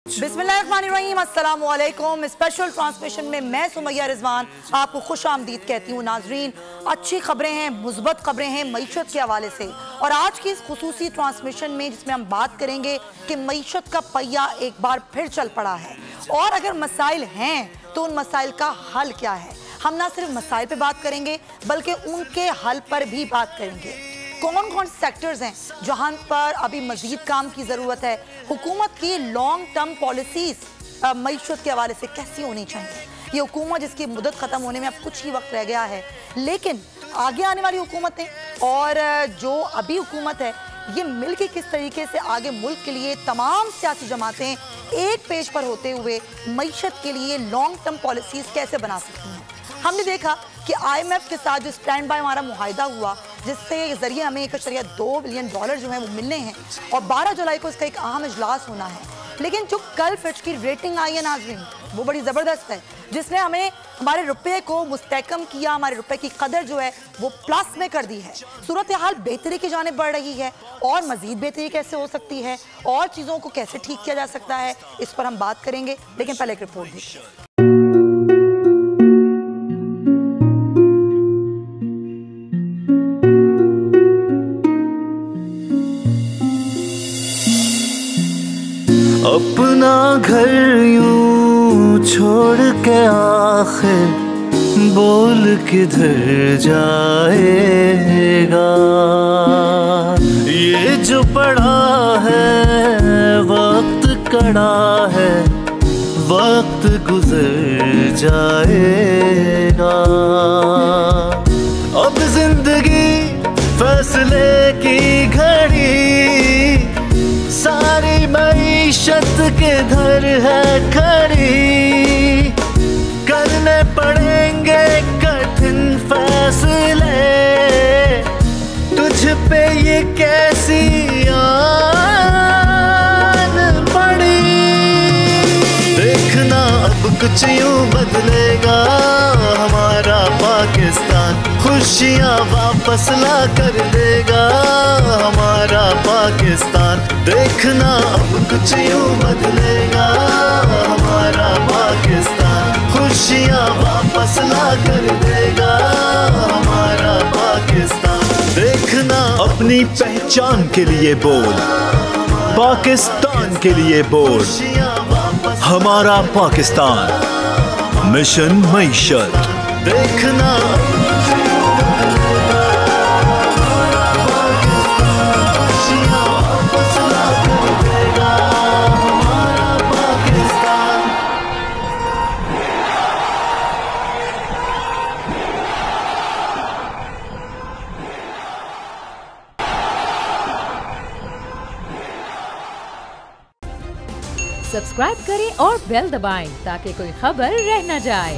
बिस्मिल्लाहिर्रहमानिर्रहीम, अस्सलाम वालेकुम। स्पेशल ट्रांसमिशन में मैं सुमैया रिजवान आपको खुश आमदीद कहती हूँ। नाजरीन, अच्छी खबरें हैं, मुस्बत खबरें हैं मईशत के हवाले से। और आज की इस खुसूसी ट्रांसमिशन में जिसमें हम बात करेंगे कि मईशत का पहिया एक बार फिर चल पड़ा है, और अगर मसाइल हैं तो उन मसाइल का हल क्या है। हम ना सिर्फ मसाइल पे बात करेंगे बल्कि उनके हल पर भी बात करेंगे। कौन कौन सेक्टर्स हैं जहां पर अभी मजीद काम की ज़रूरत है, हुकूमत की लॉन्ग टर्म पॉलिसीज़ मईशत के हवाले से कैसी होनी चाहिए। ये हुकूमत जिसकी मुद्दत ख़त्म होने में अब कुछ ही वक्त रह गया है, लेकिन आगे आने वाली हुकूमतें और जो अभी हुकूमत है ये मिल के किस तरीके से आगे मुल्क के लिए तमाम सियासी जमातें एक पेज पर होते हुए मईशत के लिए लॉन्ग टर्म पॉलिसीज़ कैसे बना सकती हैं। हमने देखा कि IMF के साथ जो स्टैंड बाय हमारा मुआहिदा हुआ, जिससे जरिए हमें 1.2 बिलियन डॉलर जो है वो मिलने हैं, और 12 जुलाई को इसका एक अहम इजलास होना है। लेकिन जो कल फिच की रेटिंग आई है नाज़रीन, वो बड़ी ज़बरदस्त है, जिसने हमें हमारे रुपये को मुस्तहकम किया, हमारे रुपये की कदर जो है वो प्लस में कर दी है। सूरत हाल बेहतरी की जानिब बढ़ रही है, और मज़ीद बेहतरी कैसे हो सकती है और चीज़ों को कैसे ठीक किया जा सकता है, इस पर हम बात करेंगे। लेकिन पहले एक रिपोर्ट देखिए। अपना घर यूं छोड़ के आखिर बोल किधर जाएगा। ये जो पड़ा है वक्त कड़ा है, वक्त गुजर जाएगा। अब जिंदगी फैसले की घड़ी, सारी मईशत के घर है खड़ी। करने पड़ेंगे कठिन फैसले, तुझ पे ये कैसी आन पड़ी। देखना अब कुछ यूं बदलेगा हमारा पाकिस्तान, खुशियाँ वापस ला कर देगा हमारा पाकिस्तान। देखना अब कुछ यूं बदलेगा हमारा पाकिस्तान, खुशियाँ वापस ला कर देगा हमारा पाकिस्तान। देखना अपनी पहचान के लिए बोल, पाकिस्तान के लिए बोल, हमारा पाकिस्तान मिशन मईशत। देखना सब्सक्राइब करें और बेल दबाएं ताकि कोई खबर रह न जाए।